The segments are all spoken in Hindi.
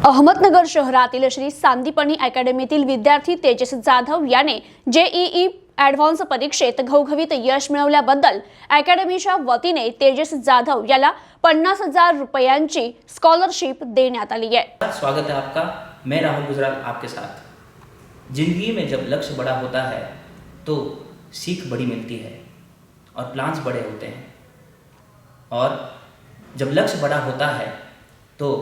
अहमदनगर शहरातील श्री सांदीपनी अकॅडमीतील विद्यार्थी तेजस जाधव याने जेईई ॲडव्हान्स परीक्षेत घवघवीत यश मिळवल्याबद्दल अकॅडमीच्या वतीने तेजस जाधव याला 50,000 रुपयांची स्कॉलरशिप देण्यात आली आहे। स्वागत है आपका। मैं राहुल गुजराल आपके साथ। जिंदगी में जब लक्ष्य बड़ा होता है तो सीख बड़ी मिलती है और प्लान्स बड़े होते हैं, और जब लक्ष्य बड़ा होता है तो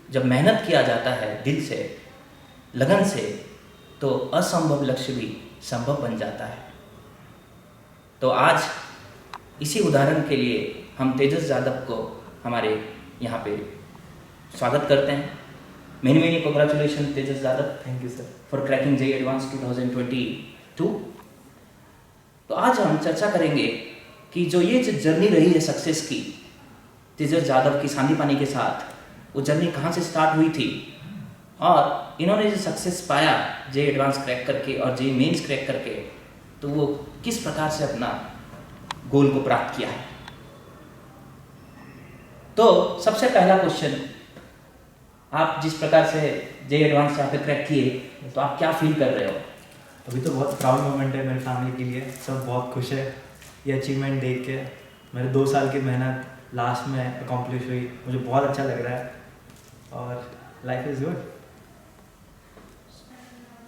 जब मेहनत किया जाता है दिल से, लगन से, तो असंभव लक्ष्य भी संभव बन जाता है। तो आज इसी उदाहरण के लिए हम तेजस जाधव को हमारे यहाँ पे स्वागत करते हैं। Many many congratulation Tejas Jadhav. Thank you sir for cracking JEE advance 2022। तो आज हम चर्चा करेंगे कि जो जर्नी रही है सक्सेस की तेजस जाधव की सांदीपनी के साथ, वो जर्नी कहाँ से स्टार्ट हुई थी और इन्होंने जो सक्सेस पाया जेईई एडवांस क्रैक करके और जेईई मेंस क्रैक करके, तो वो किस प्रकार से अपना गोल को प्राप्त किया है। तो सबसे पहला क्वेश्चन, आप जिस प्रकार से जेईई एडवांस यहाँ पे क्रैक किए तो आप क्या फील कर रहे हो? अभी तो बहुत प्राउड मोमेंट है मेरी फैमिली के लिए। सब बहुत खुश है ये अचीवमेंट देख के। मेरे 2 साल की मेहनत लास्ट में अकॉम्प्लिश हुई, मुझे बहुत अच्छा लग रहा है और लाइफ इज़ गुड।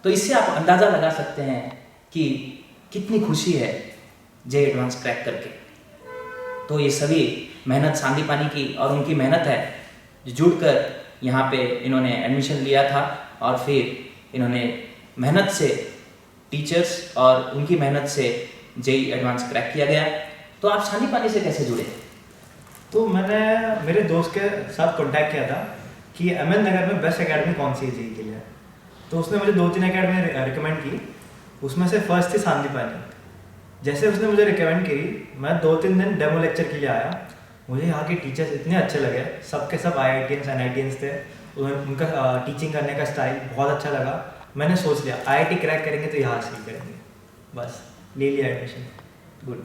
तो इससे आप अंदाज़ा लगा सकते हैं कि कितनी खुशी है जेईई एडवांस क्रैक करके। तो ये सभी मेहनत सांदीपनी की और उनकी मेहनत है जो जुड़कर यहाँ पे इन्होंने एडमिशन लिया था, और फिर इन्होंने मेहनत से टीचर्स और उनकी मेहनत से जेईई एडवांस क्रैक किया गया। तो आप सांदीपनी से कैसे जुड़े? तो मैंने मेरे दोस्त के साथ कांटेक्ट किया था कि अहमदनगर में बेस्ट एकेडमी कौन सी है जेईई के लिए। तो उसने मुझे 2-3 एकेडमी रिकमेंड की, उसमें से फर्स्ट थी सांदीपनी। जैसे उसने मुझे रिकमेंड की, मैं 2-3 दिन डेमो लेक्चर के लिए आया। मुझे यहाँ के टीचर्स इतने अच्छे लगे, सबके सब IITians NITians थे। उनका टीचिंग करने का स्टाइल बहुत अच्छा लगा। मैंने सोच लिया IIT क्रैक करेंगे तो यहाँ से ही करेंगे, बस ले लिया एडमिशन। गुड।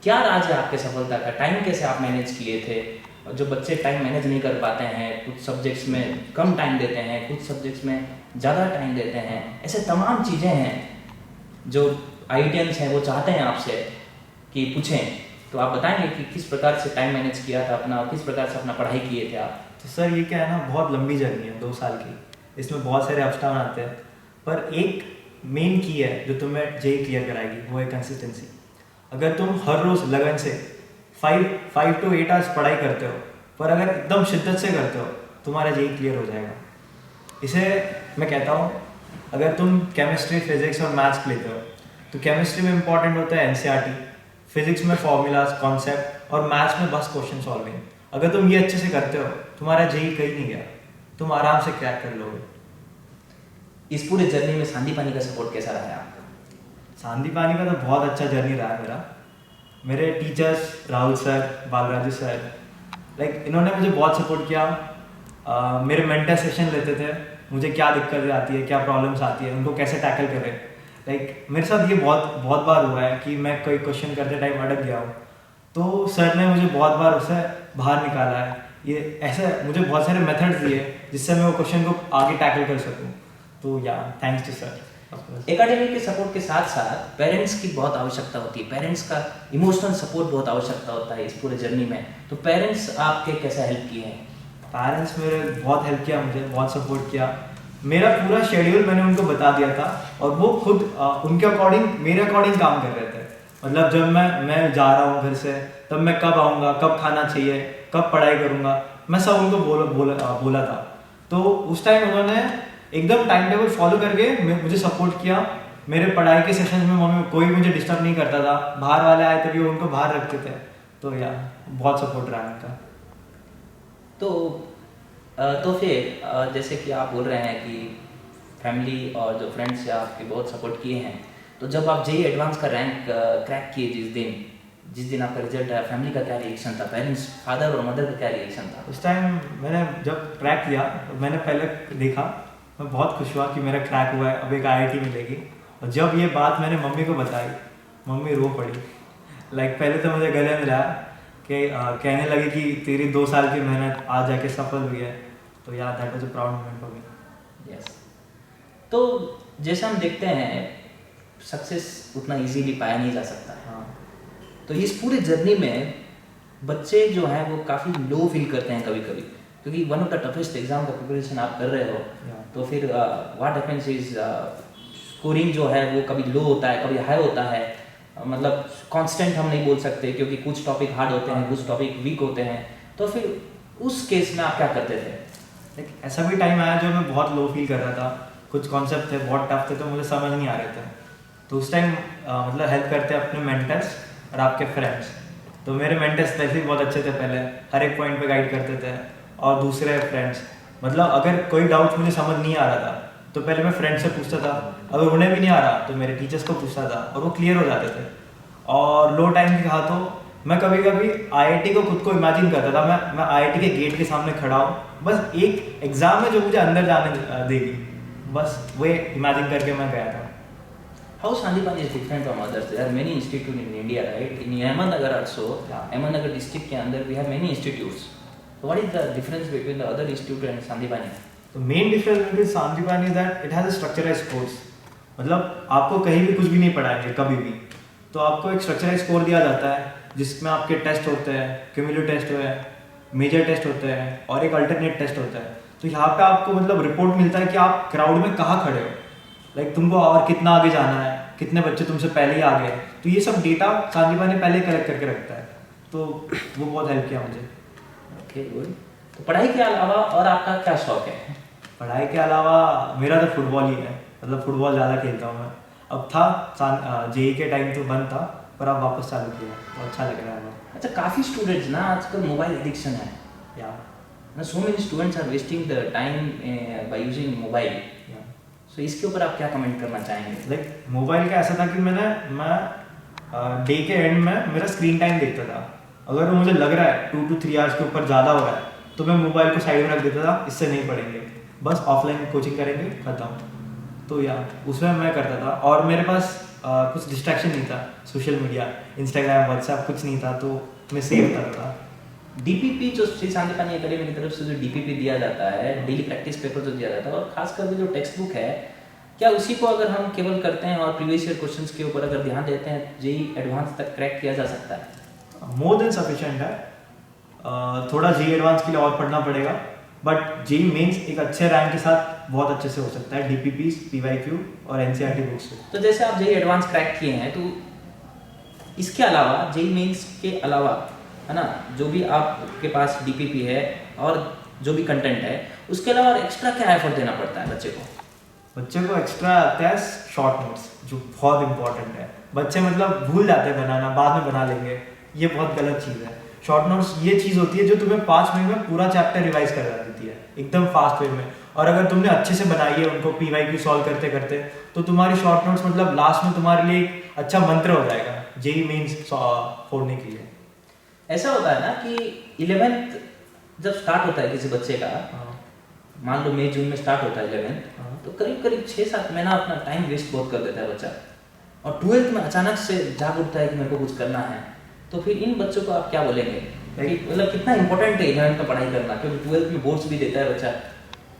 क्या राज है आपके सफलता का? टाइम कैसे आप मैनेज किए थे? और जो बच्चे टाइम मैनेज नहीं कर पाते हैं, कुछ सब्जेक्ट्स में कम टाइम देते हैं, कुछ सब्जेक्ट्स में ज़्यादा टाइम देते हैं, ऐसे तमाम चीज़ें हैं जो IITians हैं वो चाहते हैं आपसे कि पूछें। तो आप बताएंगे कि किस प्रकार से टाइम मैनेज किया था अपना, और किस प्रकार से अपना पढ़ाई किए थे आप? तो सर ये क्या है ना, बहुत लंबी जर्नी है 2 साल की। इसमें बहुत सारे अप्स डाउन आते हैं, पर एक मेन की है जो तुम्हें जेईई क्लियर कराएगी, वो है कंसिस्टेंसी। अगर तुम हर रोज़ लगन से 5 to 8 आवर्स पढ़ाई करते हो, पर अगर एकदम शिद्दत से करते हो, तुम्हारा जेईई क्लियर हो जाएगा। इसे मैं कहता हूँ, अगर तुम केमिस्ट्री, फिजिक्स और मैथ्स लेते हो तो केमिस्ट्री में इंपॉर्टेंट होता है NCERT, फिजिक्स में फॉर्मूलाज, कॉन्सेप्ट, और मैथ्स में बस क्वेश्चन सॉल्विंग। अगर तुम ये अच्छे से करते हो, तुम्हारा जेईई कहीं नहीं गया, तुम आराम से क्रैक कर लोगे। इस पूरे जर्नी में सांदीपनी का सपोर्ट कैसा रहा है आपका? सांदीपनी का तो बहुत अच्छा जर्नी रहा है मेरा। मेरे teachers Rahul sir, Balaraju sir, इन्होंने मुझे बहुत सपोर्ट किया। मेरे मेंटर सेशन लेते थे, मुझे क्या दिक्कतें आती है, क्या प्रॉब्लम्स आती है, उनको कैसे टैकल करें। मेरे साथ ये बहुत बार हुआ है कि मैं कोई क्वेश्चन करते टाइम अटक गया हूँ, तो सर ने मुझे बहुत बार उससे बाहर निकाला है। ये ऐसे मुझे बहुत सारे मेथड्स दिए जिससे मैं वो क्वेश्चन को आगे टैकल कर सकूँ। तो या थैंक्स टू सर। एकेडमी के सपोर्ट के साथ साथ पेरेंट्स की बहुत आवश्यकता होती है, पेरेंट्स का इमोशनल सपोर्ट बहुत आवश्यकता होता है इस पूरे जर्नी में। तो पेरेंट्स आपके कैसे हेल्प किए हैं? पेरेंट्स मेरे बहुत हेल्प किया, मुझे बहुत सपोर्ट किया। मेरा पूरा शेड्यूल मैंने उनको बता दिया था, और वो खुद उनके अकॉर्डिंग, मेरे अकॉर्डिंग काम कर रहे थे। मतलब जब मैं जा रहा हूँ घर से, तब मैं कब आऊँगा, कब खाना चाहिए, कब पढ़ाई करूँगा, मैं सब उनको बोला था। तो उस टाइम उन्होंने एकदम टाइम टेबल फॉलो करके मुझे सपोर्ट किया। मेरे पढ़ाई के सेशन में मम्मी कोई मुझे डिस्टर्ब नहीं करता था। बाहर वाले आए तभी उनको बाहर रखते थे। तो या बहुत सपोर्ट रहा उनका। तो फिर जैसे कि आप बोल रहे हैं कि फैमिली और जो फ्रेंड्स हैं आपके बहुत सपोर्ट किए हैं, तो जब आप जेईई एडवांस का रैंक क्रैक किए, जिस दिन आपका रिजल्ट आया, फैमिली का क्या रिएक्शन था? पेरेंट्स, फादर और मदर का क्या रिएक्शन था? उस टाइम मैंने जब क्रैक किया, मैंने पहले देखा, मैं बहुत खुश हुआ कि मेरा क्रैक हुआ है, अब एक IIT मिलेगी। और जब ये बात मैंने मम्मी को बताई, मम्मी रो पड़ी। पहले तो मुझे गले मिला कि कहने लगे कि तेरी 2 साल की मेहनत आज जाके सफल हुई है। तो या that was a proud moment for me. Yes, तो जैसे हम देखते हैं सक्सेस उतना इजीली पाया नहीं जा सकता है। हाँ तो इस पूरे जर्नी में बच्चे जो हैं वो काफ़ी लो फील करते हैं कभी कभी, क्योंकि one of the toughest exam का प्रिपरेशन आप कर रहे हो। Yeah. तो फिर व्हाट हैपेंस इज स्कोरिंग जो है वो कभी लो होता है, कभी हाई होता है। मतलब कांस्टेंट हम नहीं बोल सकते, क्योंकि कुछ टॉपिक हार्ड होते हैं, कुछ टॉपिक वीक होते हैं। तो फिर उस केस में आप क्या करते थे? एक ऐसा भी टाइम आया जो मैं बहुत लो फील कर रहा था, कुछ कॉन्सेप्ट थे बहुत टफ थे तो मुझे समझ नहीं आ रहे थे। तो उस टाइम मतलब हेल्प करते हैं अपने मेंटर्स और आपके फ्रेंड्स। तो मेरे मेंटर्स वैसे ही बहुत अच्छे थे, पहले हर एक पॉइंट पे गाइड करते थे। और दूसरे फ्रेंड्स, मतलब अगर कोई डाउट मुझे समझ नहीं आ रहा था तो पहले मैं फ्रेंड से पूछता था, अगर उन्हें भी नहीं आ रहा तो मेरे टीचर्स को पूछता था और वो क्लियर हो जाते थे। और लो टाइम की कहा तो मैं कभी कभी आईआईटी को खुद को इमेजिन करता था, मैं आईआईटी के गेट के सामने खड़ा हूँ, बस एक एग्जाम है जो मुझे अंदर जाने देगी, बस वो इमेजिन करके मैं गया था। How Sandipani is different from others? There are many institutes in India, right? In Ahmednagar also, Yeah. Ahmednagar district के अंदर we have many institutes. So what is the difference between the other institute and Sandipani? तो main difference between Sandipani is that it has a structurised course. मतलब आपको कहीं भी कुछ भी नहीं पढ़ाएंगे कभी भी, तो आपको एक स्ट्रक्चराइज्ड कोर्स दिया जाता है जिसमें आपके टेस्ट होते हैं, क्यूमुलेटिव टेस्ट होते हैं, मेजर टेस्ट होते हैं और एक अल्टरनेट टेस्ट होता है। तो यहाँ पे आपको मतलब रिपोर्ट मिलता है कि आप क्राउड में कहाँ खड़े हो, लाइक तुमको और कितना आगे जाना है, कितने बच्चे तुमसे पहले ही आ गए। तो ये सब डेटा सांदीपनि पहले कलेक्ट करके रखता है, तो वो बहुत हेल्प किया मुझे। Okay, good. तो पढ़ाई के अलावा और आपका क्या शौक है? पढ़ाई के अलावा मेरा तो फुटबॉल ही है, मतलब फुटबॉल ज़्यादा खेलता हूँ मैं। अब था जेई के टाइम तो बंद था, पर अब वापस चालू किया तो अच्छा लग रहा है बहुत। अच्छा, काफ़ी स्टूडेंट्स ना आजकल मोबाइल एडिक्शन है या ना, so many students are wasting the time by using mobile. So इसके ऊपर आप क्या कमेंट करना चाहेंगे? लाइक मोबाइल का ऐसा था कि मैं डे के एंड में मेरा स्क्रीन टाइम देखता था। अगर वो मुझे लग रहा है 2 to 3 आवर्स के ऊपर ज़्यादा हो रहा है तो मैं मोबाइल को साइड में रख देता था, इससे नहीं पढ़ेंगे, बस ऑफलाइन कोचिंग करेंगे, खत्म। तो या उसमें मैं करता था और मेरे पास कुछ डिस्ट्रैक्शन नहीं था, सोशल मीडिया, इंस्टाग्राम, व्हाट्सएप कुछ नहीं था, तो मैं सेव करता था। डीपीपी जो श्री सांदीपनि एकेडमी की तरफ से जो डीपीपी दिया जाता है, डेली प्रैक्टिस पेपर जो दिया जाता है, और खास करके जो टेक्स्ट बुक है, क्या उसी को अगर हम केवल करते हैं और प्रीवियस ईयर क्वेश्चंस के ऊपर अगर ध्यान देते हैं, जेई एडवांस तक क्रैक किया जा सकता है? मोर देन सफिशिएंट है। थोड़ा जेई एडवांस के लिए और पढ़ना पड़ेगा, बट जेई मेंस एक अच्छे रैंक के साथ बहुत अच्छे से हो सकता है, डीपीपीस, पीवाईक्यू और एनसीईआरटी बुक्स से। तो जैसे आप जेई एडवांस क्रैक किए हैं, तो इसके अलावा जेई मेंस के अलावा, है ना, जो भी आपके पास डीपीपी है और जो भी कंटेंट है, उसके अलावा एक्स्ट्रा क्या एफर्ट देना पड़ता है बच्चे को? बच्चे को एक्स्ट्रा आता है शॉर्ट नोट्स, जो बहुत इंपॉर्टेंट है। बच्चे मतलब भूल जाते हैं बनाना, बाद में बना लेंगे, ये बहुत गलत चीज़ है। शॉर्ट नोट्स ये चीज़ होती है जो तुम्हें 5 मिनट में पूरा चैप्टर रिवाइज करा देती है, एकदम फास्ट वे में। और अगर तुमने अच्छे से बनाई है उनको पीवाईक्यू सॉल्व करते करते, तो तुम्हारी शॉर्ट नोट्स मतलब लास्ट में तुम्हारे लिए एक अच्छा मंत्र हो जाएगा जेई मेंस फोड़ने के लिए। ऐसा होता है ना कि 11th जब स्टार्ट होता है किसी बच्चे का, मान लो मई जून में स्टार्ट होता है 11th, तो करीब करीब 6-7 महीना अपना टाइम वेस्ट बहुत कर देता है बच्चा, और 12th में अचानक से जाग उठता है कि मेरे को कुछ करना है। तो फिर इन बच्चों को आप क्या बोलेंगे कि मतलब कितना इंपॉर्टेंट है 11th में पढ़ाई करना, क्योंकि 12th में बोर्ड्स भी देता है बच्चा?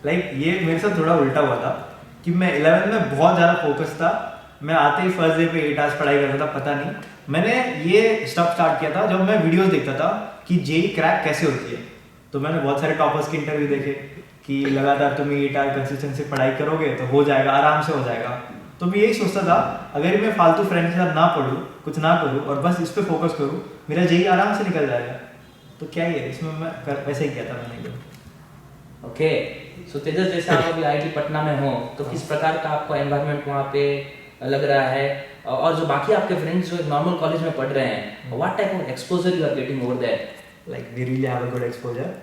लाइक ये मेरे साथ थोड़ा उल्टा हुआ था कि मैं 11th में बहुत ज़्यादा फोकस था। मैं आते ही फर्स्ट डे पे 8 आवर्स पढ़ाई करता था, पता नहीं मैंने ये स्टफ स्टार्ट किया था जब मैं वीडियोस देखता था कि जेई क्रैक कैसे होती है। तो मैंने बहुत सारे टॉपर्स के इंटरव्यू देखे कि लगातार तुम 8 आवर कंसिस्टेंसी पढ़ाई करोगे तो हो जाएगा, आराम से हो जाएगा। तो मैं यही सोचता था, अगर मैं फालतू फ्रेंड के साथ ना पढ़ूँ, कुछ ना करूँ और बस इस पर फोकस करूँ, मेरा जेई आराम से निकल जाएगा। तो क्या ही है इसमें, मैं वैसे ही किया था मैंने। ओके, सो तेजस, जैसे आप अभी आईआईटी पटना में हो, तो किस प्रकार का आपको एनवायरनमेंट वहाँ पे लग रहा है, और जो बाकी आपके फ्रेंड्स जो नॉर्मल कॉलेज में पढ़ रहे हैं, what type of exposure you are getting over there? Like we really have a good exposure.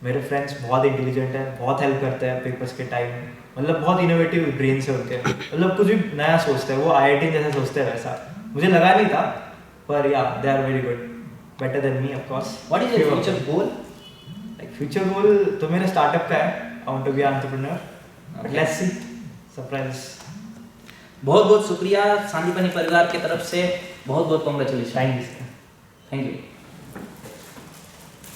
मेरे फ्रेंड्स बहुत इंटेलिजेंट हैं, बहुत हेल्प करते हैं पेपर्स के टाइम, मतलब बहुत इनोवेटिव ब्रेन से उनके, मतलब कुछ भी नया सोचते हैं, वो आईआईटी जैसा सोचते हैं वैसा। मुझे लगा नहीं था, पर या they are very good, better than me of course. What is your future goal? Like future goal तो मेरा स्टार्टअप का है, I want to be entrepreneur, but let's see, surprise. बहुत बहुत शुक्रिया सांदीपनि परिवार की तरफ से, बहुत बहुत congratulation. Thank you. Thank you.